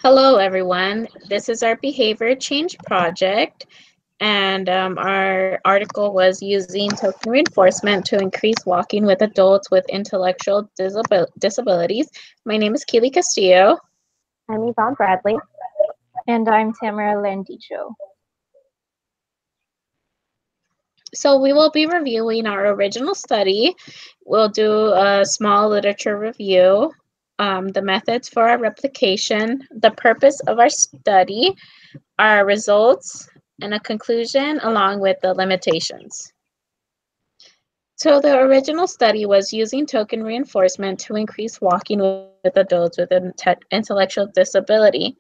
Hello, everyone. This is our behavior change project, and our article was using token reinforcement to increase walking with adults with intellectual disabilities. My name is Keely Castillo. I'm Yvonne Bradley. And I'm Tamara Landicho. So we will be reviewing our original study. We'll do a small literature review, the methods for our replication, the purpose of our study, our results, and a conclusion along with the limitations. So the original study was using token reinforcement to increase walking with adults with intellectual disability.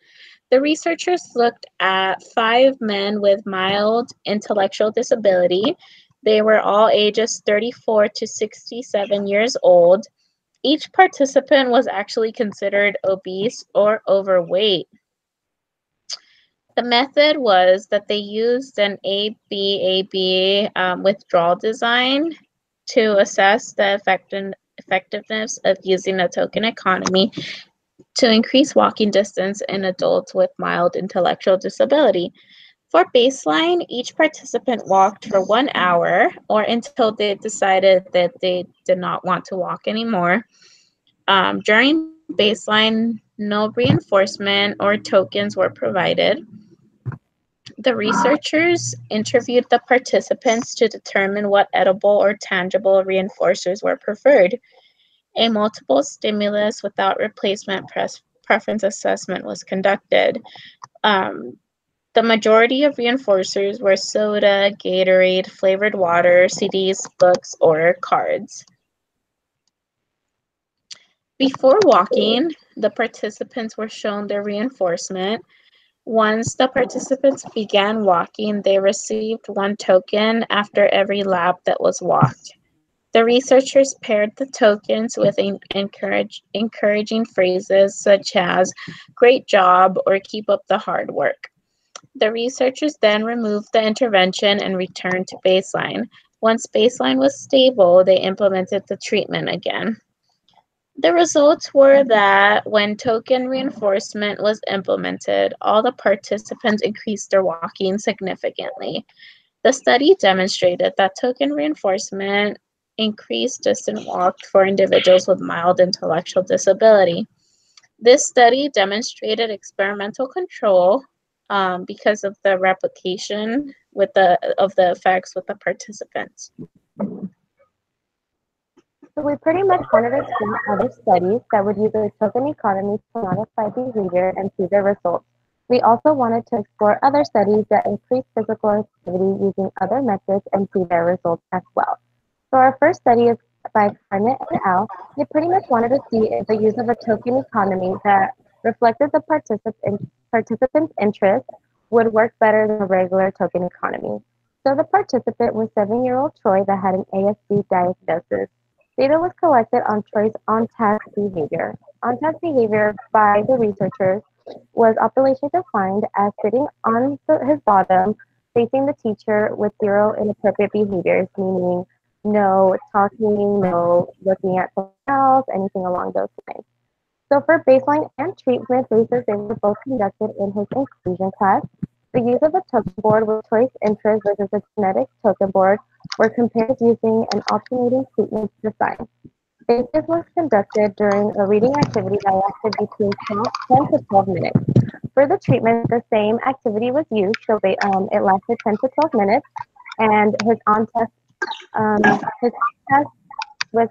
The researchers looked at 5 men with mild intellectual disability. They were all ages 34 to 67 years old. Each participant was actually considered obese or overweight. The method was that they used an ABAB withdrawal design to assess the effectiveness of using a token economy to increase walking distance in adults with mild intellectual disability. For baseline, each participant walked for 1 hour or until they decided that they did not want to walk anymore. During baseline, no reinforcement or tokens were provided. The researchers interviewed the participants to determine what edible or tangible reinforcers were preferred. A multiple stimulus without replacement preference assessment was conducted. Um, the majority of reinforcers were soda, Gatorade, flavored water, CDs, books, or cards. Before walking, the participants were shown their reinforcement. Once the participants began walking, they received 1 token after every lap that was walked. The researchers paired the tokens with encouraging phrases such as "great job" or "keep up the hard work." The researchers then removed the intervention and returned to baseline. Once baseline was stable, they implemented the treatment again. The results were that when token reinforcement was implemented, all the participants increased their walking significantly. The study demonstrated that token reinforcement increased distance walked for individuals with mild intellectual disability. This study demonstrated experimental control because of the replication of the effects with the participants. So we pretty much wanted to explore other studies that would use a token economy to modify behavior and see their results. We also wanted to explore other studies that increase physical activity using other methods and see their results as well. So our first study is by Climate et al. They pretty much wanted to see if the use of a token economy that reflected the participants' interest would work better than a regular token economy. So the participant was 7-year-old Troy that had an ASD diagnosis. Data was collected on Troy's on-task behavior. On-task behavior by the researchers was operationally defined as sitting on his bottom, facing the teacher with 0 inappropriate behaviors, meaning no talking, no looking at someone else, anything along those lines. So for baseline and treatment phases, they were both conducted in his inclusion class. The use of a token board with choice interest versus a genetic token board were compared using an alternating treatment design. Phases was conducted during a reading activity that lasted between 10 to 12 minutes. For the treatment, the same activity was used, so it lasted 10 to 12 minutes, and his on-test was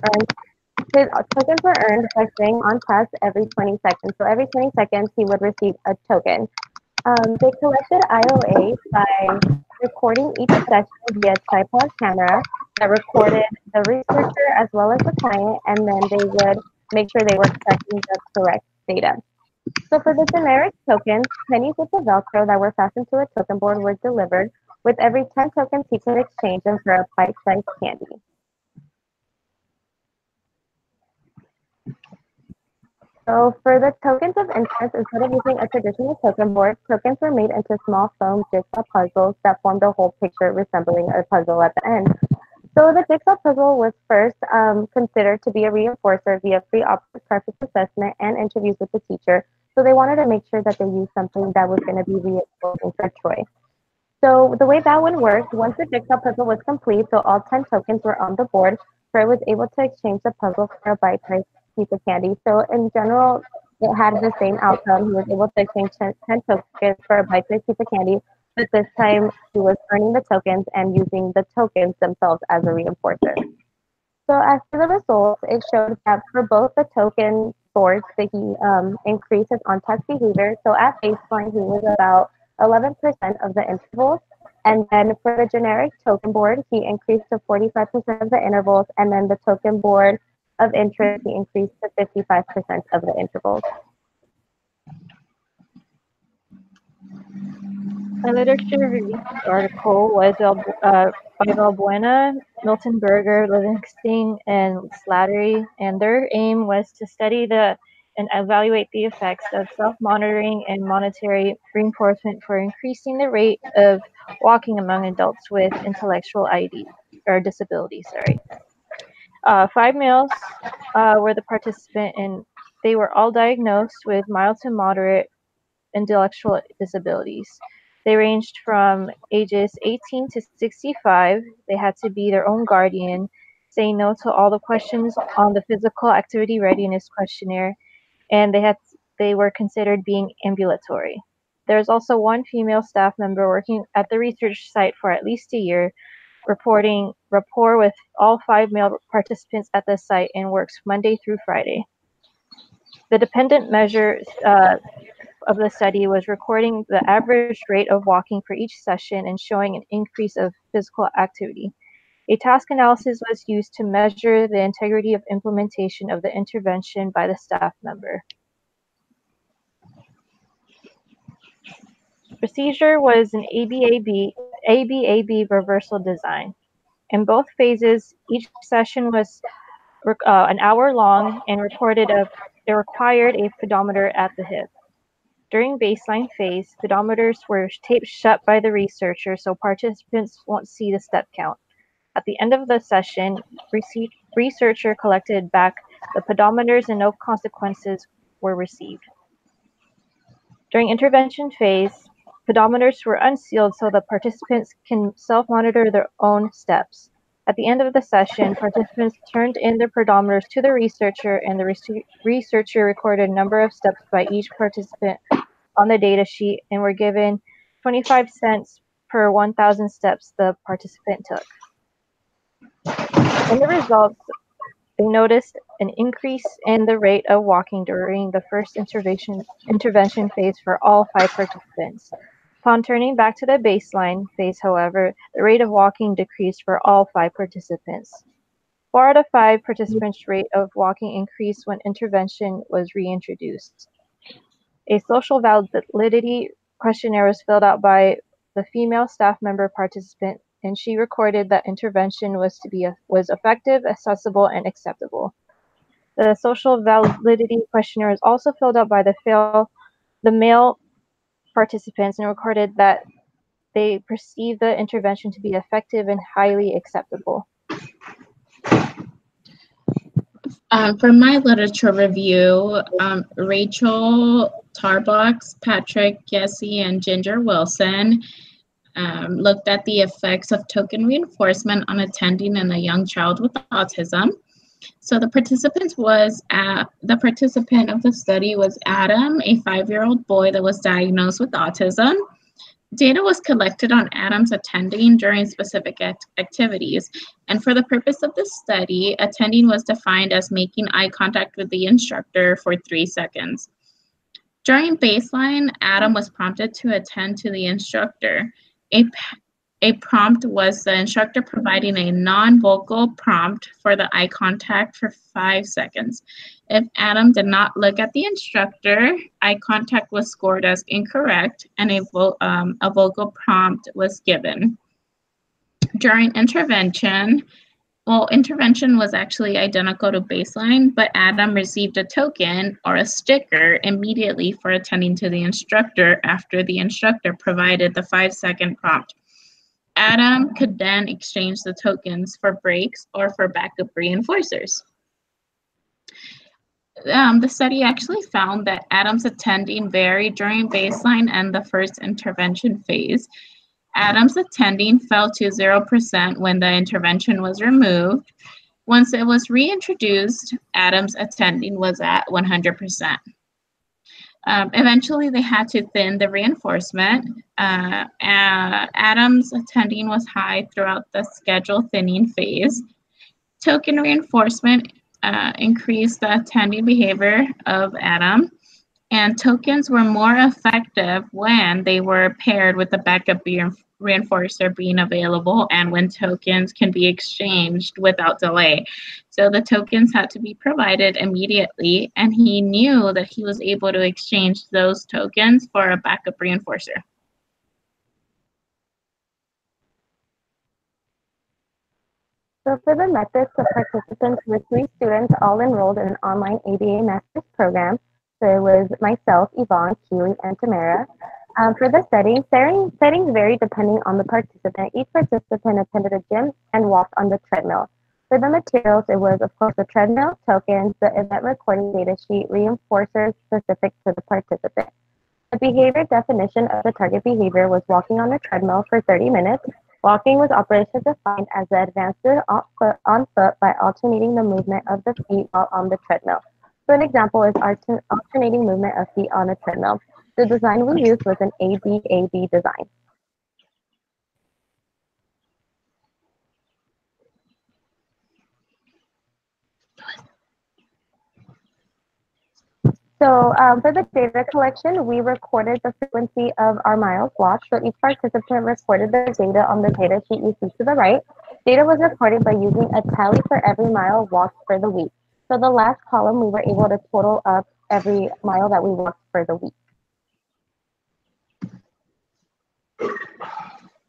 earned. His tokens were earned by staying on task every 20 seconds. So every 20 seconds, he would receive a token. They collected IOA by recording each session via tripod camera that recorded the researcher as well as the client, and then they would make sure they were collecting the correct data. So for the generic tokens, pennies with the Velcro that were fastened to a token board were delivered. With every 10 tokens, he could exchange them for a bite-sized candy. So for the tokens of interest, instead of using a traditional token board, tokens were made into small foam jigsaw puzzles that formed a whole picture resembling a puzzle at the end. So the jigsaw puzzle was first considered to be a reinforcer via pre-operative preference assessment and interviews with the teacher So they wanted to make sure that they used something that was going to be reinforcing for Troy. So the way that one worked, once the jigsaw puzzle was complete, so all 10 tokens were on the board, Troy was able to exchange the puzzle for a bite-sized piece of candy. So in general, it had the same outcome. He was able to exchange 10 tokens for a bite-sized piece of candy, but this time he was earning the tokens and using the tokens themselves as a reinforcer. So as for the results, it showed that for both the token boards that he increased his on-task behavior. So at baseline, he was about 11% of the intervals. And then for the generic token board, he increased to 45% of the intervals. And then the token board of interest, he increased to 55% of the intervals. My literature review article was by Valbuena, Milton Berger, Livingston, and Slattery, and their aim was to study and evaluate the effects of self-monitoring and monetary reinforcement for increasing the rate of walking among adults with intellectual disabilities. Five males were the participant, and they were all diagnosed with mild to moderate intellectual disabilities. They ranged from ages 18 to 65. They had to be their own guardian, say no to all the questions on the physical activity readiness questionnaire, and they were considered being ambulatory. There's also one female staff member working at the research site for at least a year, reporting rapport with all 5 male participants at the site and works Monday through Friday. The dependent measures of the study was recording the average rate of walking for each session and showing an increase of physical activity. A task analysis was used to measure the integrity of implementation of the intervention by the staff member. Procedure was an ABAB reversal design. In both phases, each session was an hour long and it required a pedometer at the hip. During baseline phase, pedometers were taped shut by the researcher so participants won't see the step count. At the end of the session, researcher collected back the pedometers and no consequences were received. During intervention phase, pedometers were unsealed so the participants can self-monitor their own steps. At the end of the session, participants turned in their pedometers to the researcher, and the researcher recorded a number of steps by each participant on the data sheet and were given 25 cents per 1,000 steps the participant took. In the results, they noticed an increase in the rate of walking during the first intervention phase for all 5 participants. Upon turning back to the baseline phase, however, the rate of walking decreased for all 5 participants. 4 out of 5 participants' rate of walking increased when intervention was reintroduced. A social validity questionnaire was filled out by the female staff member participant, and she recorded that intervention was effective, accessible, and acceptable. The social validity questionnaire was also filled out by the male participants and recorded that they perceived the intervention to be effective and highly acceptable. For my literature review, Rachel Tarbox, Patrick Gessie, and Ginger Wilson looked at the effects of token reinforcement on attending in a young child with autism. So the participant of the study was Adam, a 5-year-old boy that was diagnosed with autism. Data was collected on Adam's attending during specific activities, and for the purpose of the study, attending was defined as making eye contact with the instructor for 3 seconds. During baseline, Adam was prompted to attend to the instructor. A prompt was the instructor providing a non-vocal prompt for the eye contact for 5 seconds. If Adam did not look at the instructor, eye contact was scored as incorrect and a vocal prompt was given. During intervention was actually identical to baseline, but Adam received a token or a sticker immediately for attending to the instructor after the instructor provided the 5-second prompt. Adam could then exchange the tokens for breaks or for backup reinforcers. The study actually found that Adams attending varied during baseline and the first intervention phase. Adams attending fell to 0% when the intervention was removed. Once it was reintroduced, Adams attending was at 100%. Eventually, they had to thin the reinforcement. Adams attending was high throughout the schedule thinning phase. Token reinforcement increased the attending behavior of Adam, and tokens were more effective when they were paired with the backup reinforcer being available and when tokens can be exchanged without delay. So the tokens had to be provided immediately, and he knew that he was able to exchange those tokens for a backup reinforcer. So for the methods, the participants were 3 students all enrolled in an online ABA master's program. So it was myself, Yvonne, Keely, and Tamara. For the settings vary depending on the participant. Each participant attended a gym and walked on the treadmill. For the materials, it was, of course, the treadmill, tokens, the event recording data sheet, reinforcers specific to the participant. The behavior definition of the target behavior was walking on a treadmill for 30 minutes. Walking was operationally defined as the advancement on foot by alternating the movement of the feet while on the treadmill. So an example is alternating movement of feet on a treadmill. The design we used was an ABAB design. So for the data collection, we recorded the frequency of our miles walked. So each participant recorded their data on the data sheet you see to the right. Data was recorded by using a tally for every mile walked for the week. So the last column, we were able to total up every mile that we walked for the week.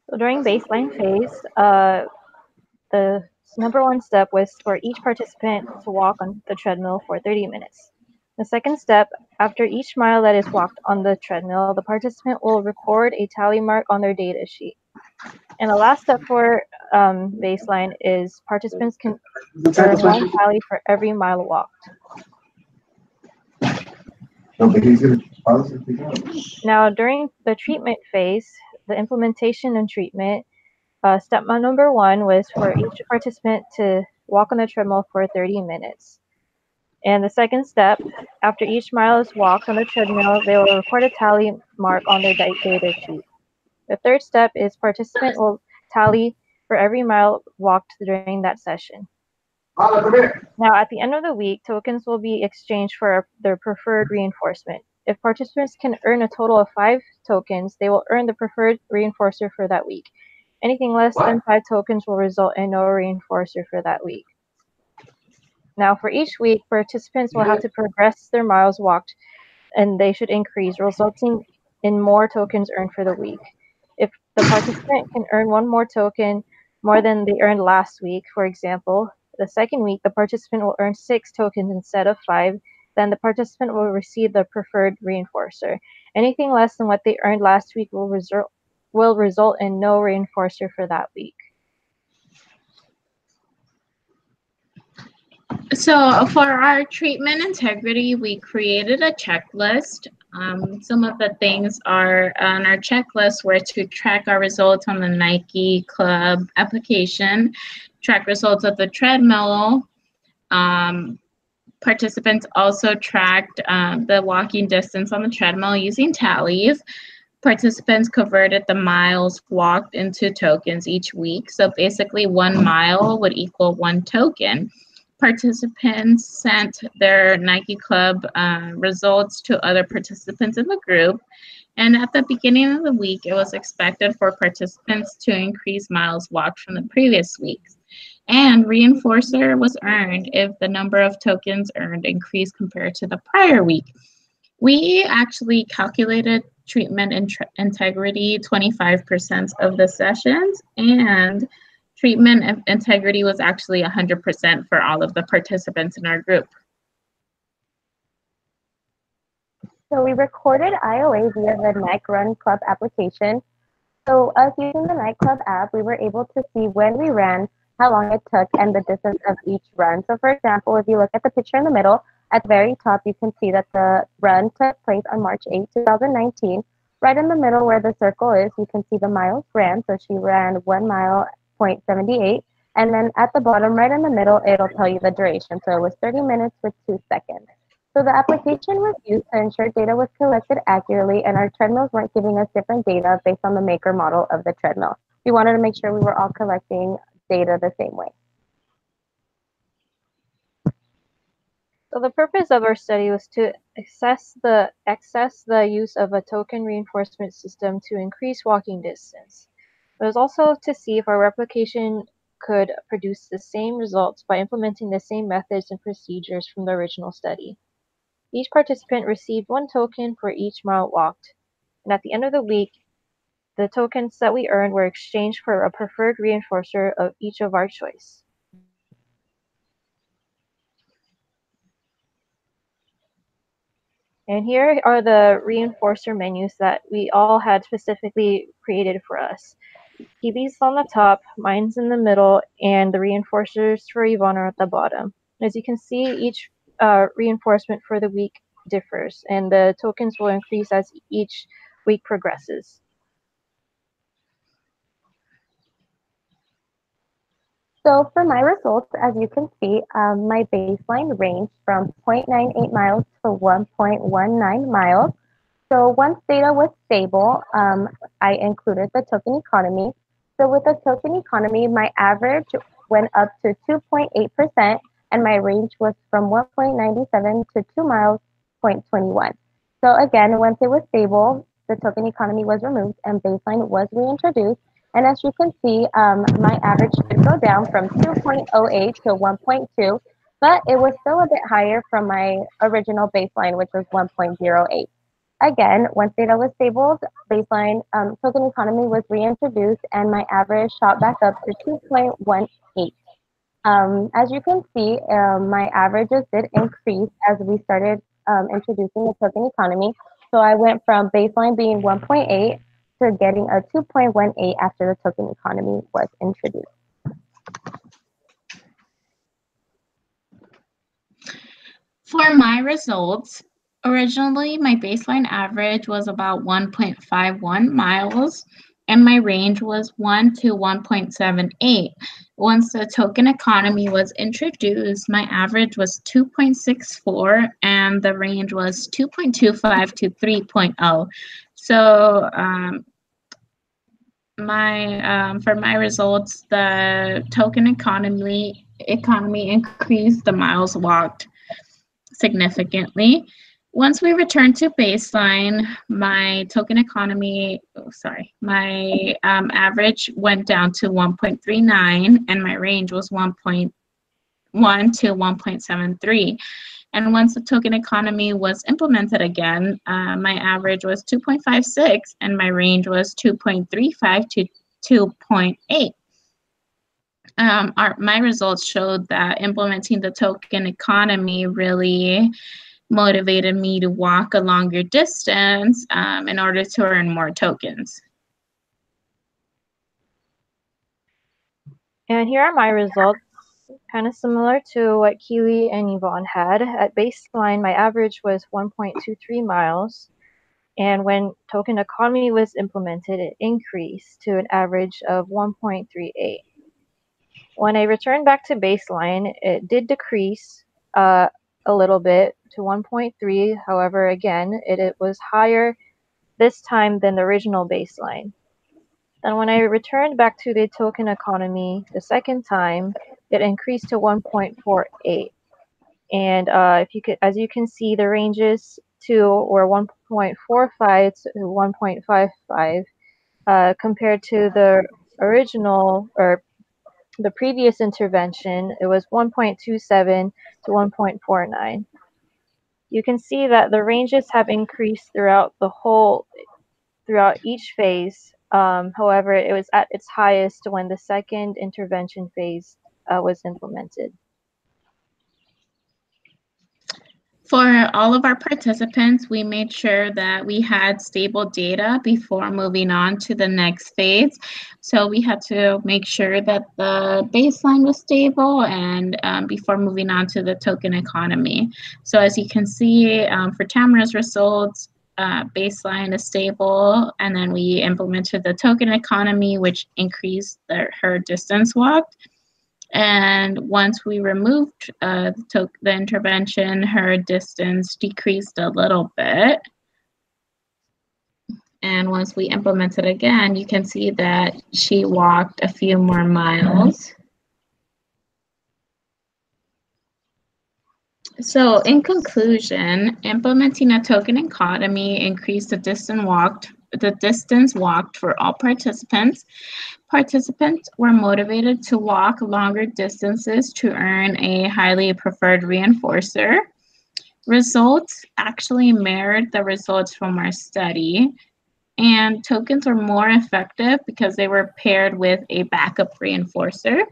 So during baseline phase, the number 1 step was for each participant to walk on the treadmill for 30 minutes. The second step, after each mile that is walked on the treadmill, the participant will record a tally mark on their data sheet. And the last step for baseline is participants can earn 1 tally for every mile walked. Now, during the treatment phase, the implementation and treatment, step number 1 was for each participant to walk on the treadmill for 30 minutes. And the second step, after each mile is walked on the treadmill, they will record a tally mark on their data sheet. The third step is participant will tally for every mile walked during that session. Now, at the end of the week, tokens will be exchanged for their preferred reinforcement. If participants can earn a total of 5 tokens, they will earn the preferred reinforcer for that week. Anything less than 5 tokens will result in no reinforcer for that week. Now, for each week, participants will have to progress their miles walked, and they should increase, resulting in more tokens earned for the week. If the participant can earn 1 more token more than they earned last week, for example, the second week, the participant will earn 6 tokens instead of 5, then the participant will receive the preferred reinforcer. Anything less than what they earned last week will result in no reinforcer for that week. So for our treatment integrity, we created a checklist. Some of the things are on our checklist were to track our results on the Nike Club application, track results of the treadmill. Participants also tracked the walking distance on the treadmill using tallies. Participants converted the miles walked into tokens each week. So basically 1 mile would equal 1 token. Participants sent their Nike Club results to other participants in the group. And at the beginning of the week, it was expected for participants to increase miles walked from the previous weeks. And reinforcer was earned if the number of tokens earned increased compared to the prior week. We actually calculated treatment integrity 25% of the sessions, and treatment integrity was actually 100% for all of the participants in our group. So we recorded IOA via the Nike Run Club application. So us using the Nike Club app, we were able to see when we ran, how long it took, and the distance of each run. So for example, if you look at the picture in the middle, At the very top, you can see that the run took place on March 8, 2019. Right in the middle where the circle is, you can see the miles ran. So she ran 1 mile, 0.78. And then at the bottom, right in the middle, it'll tell you the duration. So it was 30 minutes with 2 seconds. So the application was used to ensure data was collected accurately and our treadmills weren't giving us different data based on the maker model of the treadmill. We wanted to make sure we were all collecting data the same way. So the purpose of our study was to assess the use of a token reinforcement system to increase walking distance. It was also to see if our replication could produce the same results by implementing the same methods and procedures from the original study. Each participant received 1 token for each mile walked, and at the end of the week, the tokens that we earned were exchanged for a preferred reinforcer of each of our choice. And here are the reinforcer menus that we all had specifically created for us. Kiwi's on the top, mine's in the middle, and the reinforcers for Yvonne are at the bottom. As you can see, each reinforcement for the week differs, and the tokens will increase as each week progresses. So for my results, as you can see, my baseline ranged from 0.98 miles to 1.19 miles. So once data was stable, I included the token economy. So with the token economy, my average went up to 2.8%, and my range was from 1.97 to 2 miles, 0.21. So again, once it was stable, the token economy was removed and baseline was reintroduced. And as you can see, my average did go down from 2.08 to 1.2, but it was still a bit higher from my original baseline, which was 1.08. Again, once data was stable, baseline token economy was reintroduced and my average shot back up to 2.18. As you can see, my averages did increase as we started introducing the token economy. So I went from baseline being 1.8 to getting a 2.18 after the token economy was introduced. For my results, originally my baseline average was about 1.51 miles and my range was 1 to 1.78. Once the token economy was introduced, my average was 2.64 and the range was 2.25 to 3.0. So for my results, the token economy increased the miles walked significantly. Once we returned to baseline, my token economy, my average went down to 1.39 and my range was 1.1 to 1.73. And once the token economy was implemented again, my average was 2.56 and my range was 2.35 to 2.8. My results showed that implementing the token economy really motivated me to walk a longer distance in order to earn more tokens. And here are my results, kind of similar to what Kiwi and Yvonne had. At baseline, my average was 1.23 miles. And when token economy was implemented, it increased to an average of 1.38. When I returned back to baseline, it did decrease a little bit to 1.3. However, again, it was higher this time than the original baseline. Then when I returned back to the token economy the second time, it increased to 1.48. And as you can see, the ranges were 1.45 to 1.55 compared to the original or the previous intervention. It was 1.27 to 1.49. You can see that the ranges have increased throughout each phase. However, it was at its highest when the second intervention phase was implemented. For all of our participants, we made sure that we had stable data before moving on to the next phase. So we had to make sure that the baseline was stable and before moving on to the token economy. So as you can see, for Tamara's results, baseline is stable, and then we implemented the token economy, which increased her distance walked. And once we removed the intervention, her distance decreased a little bit. And once we implement it again, you can see that she walked a few more miles. So in conclusion, implementing a token economy increased the distance walked for all participants. Participants were motivated to walk longer distances to earn a highly preferred reinforcer. Results actually mirrored the results from our study, and tokens were more effective because they were paired with a backup reinforcer.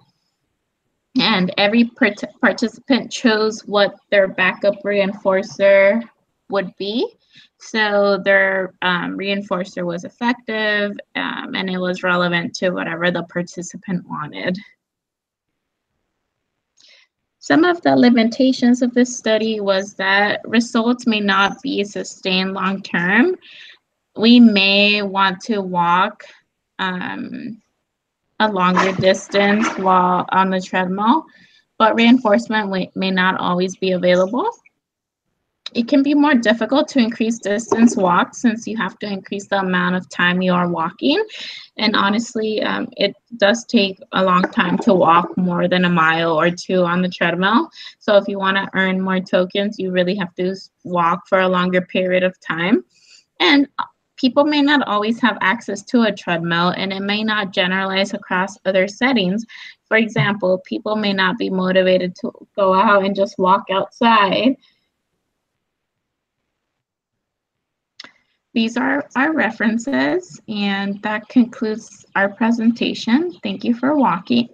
And every participant chose what their backup reinforcer would be. So their reinforcer was effective and it was relevant to whatever the participant wanted. Some of the limitations of this study was that results may not be sustained long term. We may want to walk a longer distance while on the treadmill, but reinforcement may not always be available. It can be more difficult to increase distance walk since you have to increase the amount of time you are walking. And honestly, it does take a long time to walk more than a mile or two on the treadmill. So if you want to earn more tokens, you really have to walk for a longer period of time. And people may not always have access to a treadmill, and it may not generalize across other settings. For example, people may not be motivated to go out and just walk outside. These are our references, and that concludes our presentation. Thank you for watching.